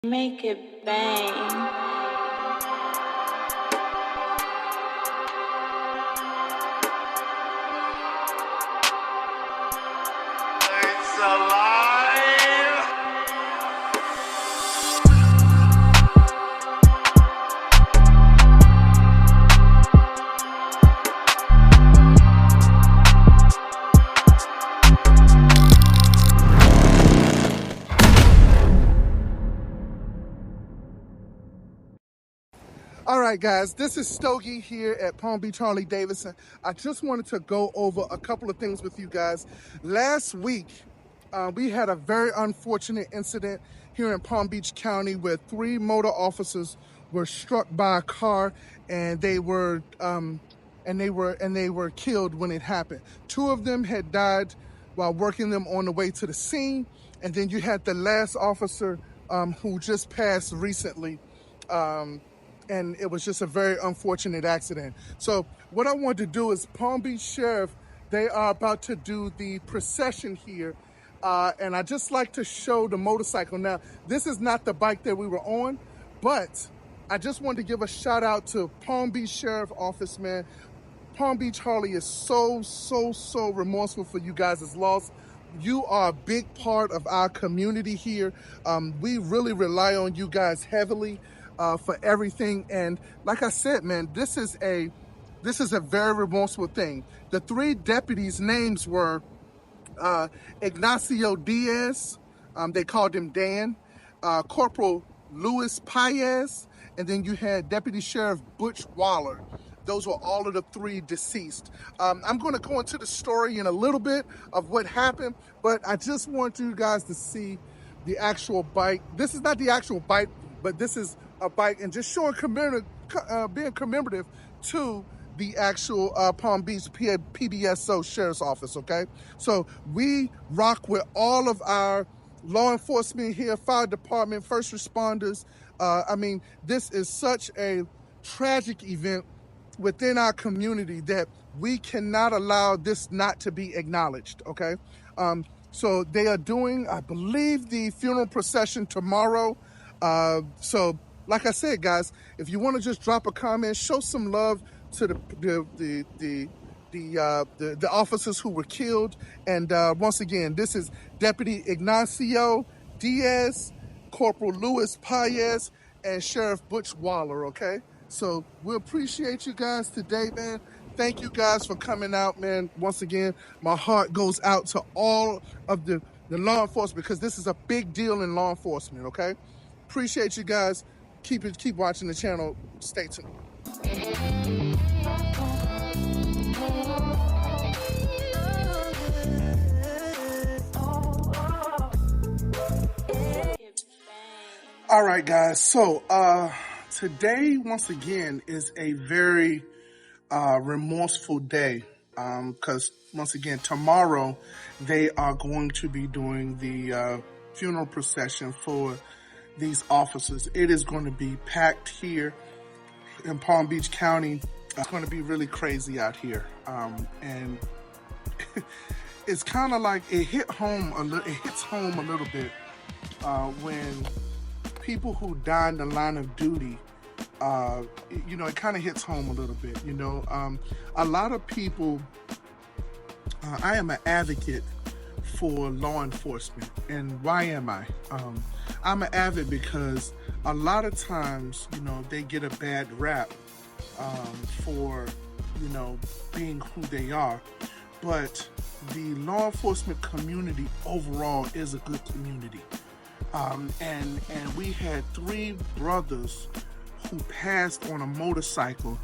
Make it bang. It's alive. All right, guys, this is Stogie here at Palm Beach Harley Davidson. I just wanted to go over a couple of things with you guys. Last week, we had a very unfortunate incident here in Palm Beach County where 3 motor officers were struck by a car, and they were killed when it happened. 2 of them had died while working them on the way to the scene, and then you had the last officer who just passed recently. And it was just a very unfortunate accident. So what I want to do is Palm Beach Sheriff, they are about to do the procession here. And I just like to show the motorcycle. Now, this is not the bike that we were on, but I just wanted to give a shout out to Palm Beach Sheriff Office, man. Palm Beach Harley is so remorseful for you guys' loss. You are a big part of our community here. We really rely on you guys heavily for everything. And like I said, man, this is a very remorseful thing. The 3 deputies' names were Ignacio Diaz, they called him Dan, Corporal Luis Paez, and then you had Deputy Sheriff Butch Waller. Those were all of the 3 deceased. I'm going to go into the story in a little bit of what happened, but I just want you guys to see the actual bike. This is not the actual bike, but this is a bike, and just showing being commemorative to the actual Palm Beach PBSO Sheriff's Office, okay? So we rock with all of our law enforcement here, fire department, first responders. I mean, this is such a tragic event within our community that we cannot allow this not to be acknowledged, okay? So they are doing, I believe, the funeral procession tomorrow. So like I said, guys, if you want to just drop a comment, show some love to the officers who were killed. And once again, this is Deputy Ignacio Diaz, Corporal Luis Paez, and Sheriff Butch Waller, okay? So we appreciate you guys today, man. Thank you guys for coming out, man. Once again, my heart goes out to all of the law enforcement, because this is a big deal in law enforcement, okay? Appreciate you guys. Keep watching the channel. Stay tuned. All right, guys. So today, once again, is a very remorseful day, because once again, tomorrow they are going to be doing the funeral procession for these officers. It is going to be packed here in Palm Beach County. It's going to be really crazy out here, and it's kind of like it hits home a little bit when people who die in the line of duty, you know, it kind of hits home a little bit. You know, a lot of people, I am an advocate for law enforcement. And why am I? I'm an advocate because a lot of times, you know, they get a bad rap for, you know, being who they are. But the law enforcement community overall is a good community. And we had 3 brothers who passed on a motorcycle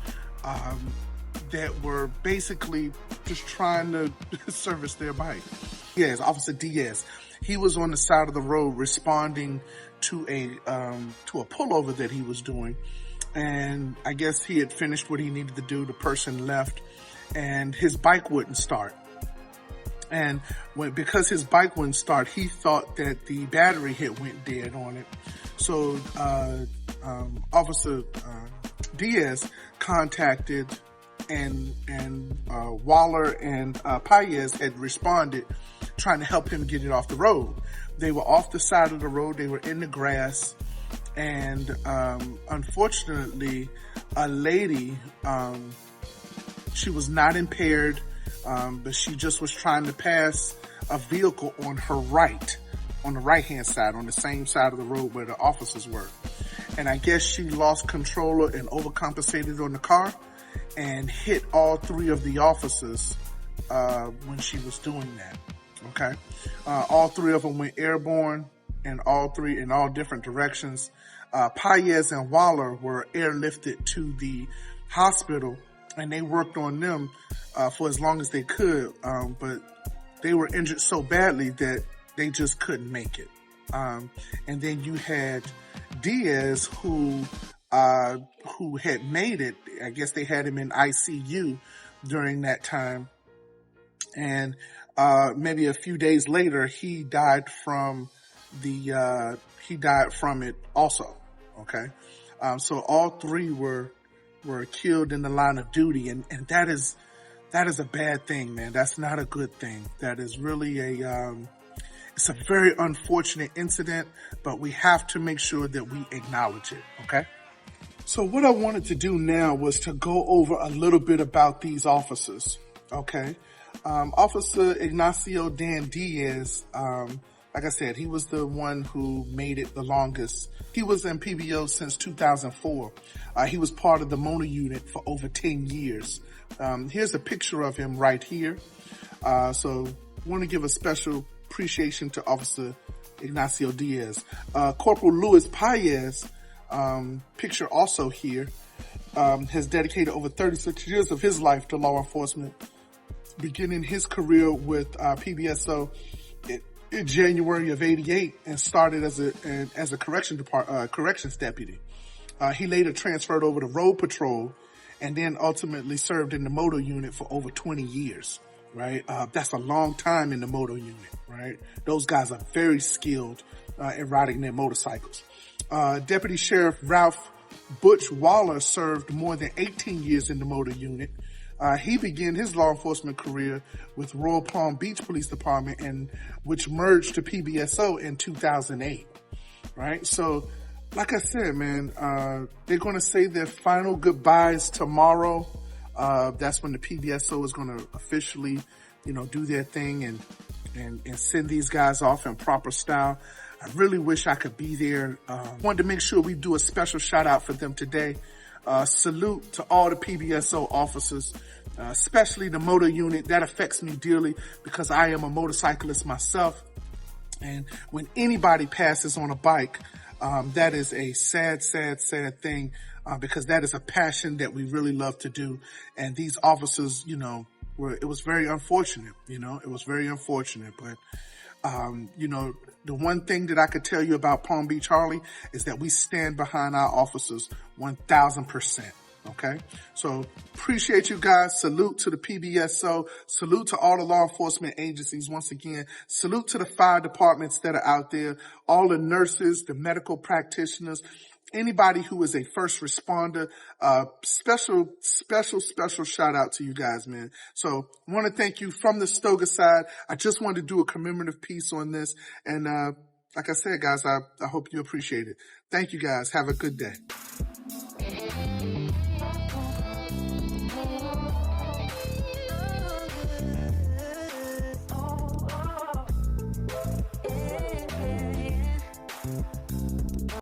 that were basically just trying to service their bike. Yes, Officer Diaz. He was on the side of the road responding to a pullover that he was doing, and I guess he had finished what he needed to do. The person left, and his bike wouldn't start. And because his bike wouldn't start, he thought that the battery had went dead on it. So Officer Diaz contacted, and Waller and Paez had responded, trying to help him get it off the road. They were off the side of the road. They were in the grass. And unfortunately, a lady, she was not impaired, but she just was trying to pass a vehicle on her right, on the right-hand side, on the same side of the road where the officers were. And I guess she lost control and overcompensated on the car and hit all three of the officers when she was doing that. Okay. All three of them went airborne, and all three in all different directions. Paez and Waller were airlifted to the hospital, and they worked on them for as long as they could, but they were injured so badly that they just couldn't make it. And then you had Diaz, who had made it. I guess they had him in ICU during that time, and maybe a few days later, he died from it also. Okay. So all three were killed in the line of duty. And that is a bad thing, man. That's not a good thing. That is really it's a very unfortunate incident, but we have to make sure that we acknowledge it. Okay. So what I wanted to do now was to go over a little bit about these officers. Okay. Officer Ignacio Diaz, like I said, he was the one who made it the longest. He was in PBO since 2004. He was part of the Moto Unit for over 10 years. Here's a picture of him right here. So want to give a special appreciation to Officer Ignacio Diaz. Corporal Luis Paez, picture also here, has dedicated over 36 years of his life to law enforcement, beginning his career with PBSO in January of '88 and started as a corrections deputy. He later transferred over to road patrol and then ultimately served in the Moto Unit for over 20 years, right? That's a long time in the Moto Unit, right? Those guys are very skilled in riding their motorcycles. Deputy Sheriff Ralph Butch Waller served more than 18 years in the Moto Unit. He began his law enforcement career with Royal Palm Beach Police Department, and which merged to PBSO in 2008, right? So, like I said, man, they're going to say their final goodbyes tomorrow. That's when the PBSO is going to officially, do their thing and send these guys off in proper style. I really wish I could be there. Wanted to make sure we do a special shout out for them today. Salute to all the PBSO officers, especially the Moto Unit. That affects me dearly because I am a motorcyclist myself. And when anybody passes on a bike, that is a sad, sad, sad thing, because that is a passion that we really love to do. And these officers, it was very unfortunate, it was very unfortunate. But, the one thing that I could tell you about Palm Beach Harley is that we stand behind our officers 1000%. Okay. So appreciate you guys. Salute to the PBSO. Salute to all the law enforcement agencies. Once again, salute to the fire departments that are out there, all the nurses, the medical practitioners, anybody who is a first responder. Special shout out to you guys, man. So I want to thank you from the Stoga side. I just wanted to do a commemorative piece on this. And, like I said, guys, I hope you appreciate it. Thank you guys. Have a good day.